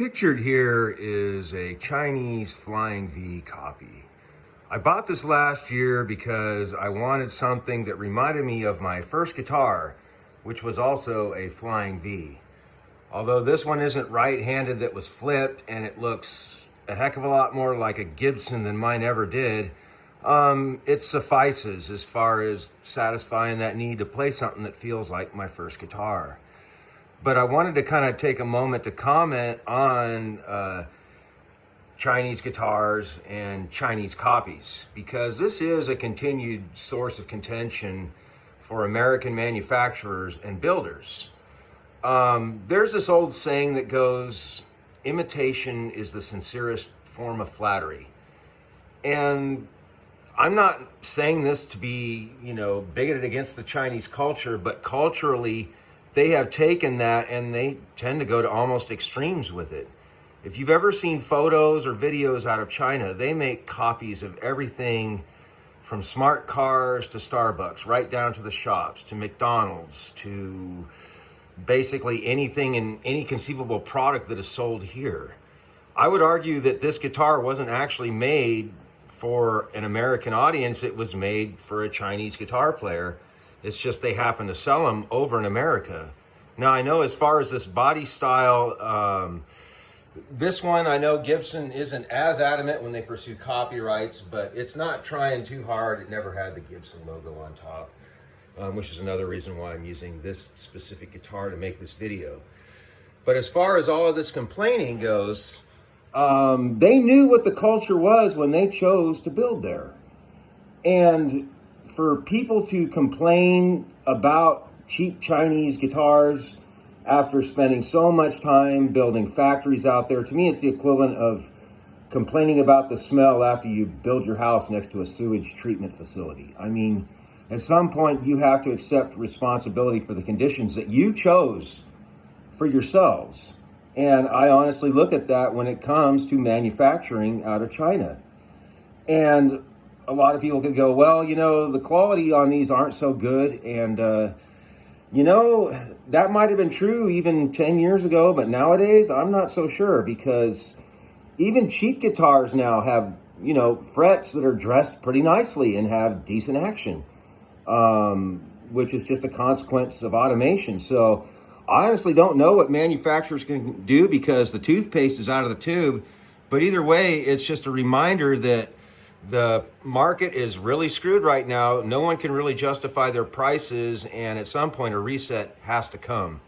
Pictured here is a Chinese Flying V copy. I bought this last year because I wanted something that reminded me of my first guitar, which was also a Flying V. Although this one isn't right-handed, that was flipped, and it looks a heck of a lot more like a Gibson than mine ever did, it suffices as far as satisfying that need to play something that feels like my first guitar. But I wanted to kind of take a moment to comment on Chinese guitars and Chinese copies, because this is a continued source of contention for American manufacturers and builders. There's this old saying that goes, imitation is the sincerest form of flattery. And I'm not saying this to be, bigoted against the Chinese culture, but culturally, they have taken that and they tend to go to almost extremes with it. If you've ever seen photos or videos out of China, they make copies of everything from smart cars to Starbucks, right down to the shops, to McDonald's, to basically anything and any conceivable product that is sold here. I would argue that this guitar wasn't actually made for an American audience. It was made for a Chinese guitar player. It's just they happen to sell them over in America. Now, I know as far as this body style, this one, I know Gibson isn't as adamant when they pursue copyrights, but it's not trying too hard. It never had the Gibson logo on top, which is another reason why I'm using this specific guitar to make this video. But as far as all of this complaining goes, they knew what the culture was when they chose to build there. And for people to complain about cheap Chinese guitars after spending so much time building factories out there, to me it's the equivalent of complaining about the smell after you build your house next to a sewage treatment facility. I mean, at some point you have to accept responsibility for the conditions that you chose for yourselves. And I honestly look at that when it comes to manufacturing out of China. And a lot of people could go, well, the quality on these aren't so good. And, that might have been true even 10 years ago, but nowadays I'm not so sure, because even cheap guitars now have, frets that are dressed pretty nicely and have decent action, which is just a consequence of automation. So I honestly don't know what manufacturers can do, because the toothpaste is out of the tube. But either way, it's just a reminder that the market is really screwed right now. No one can really justify their prices, and at some point a reset has to come.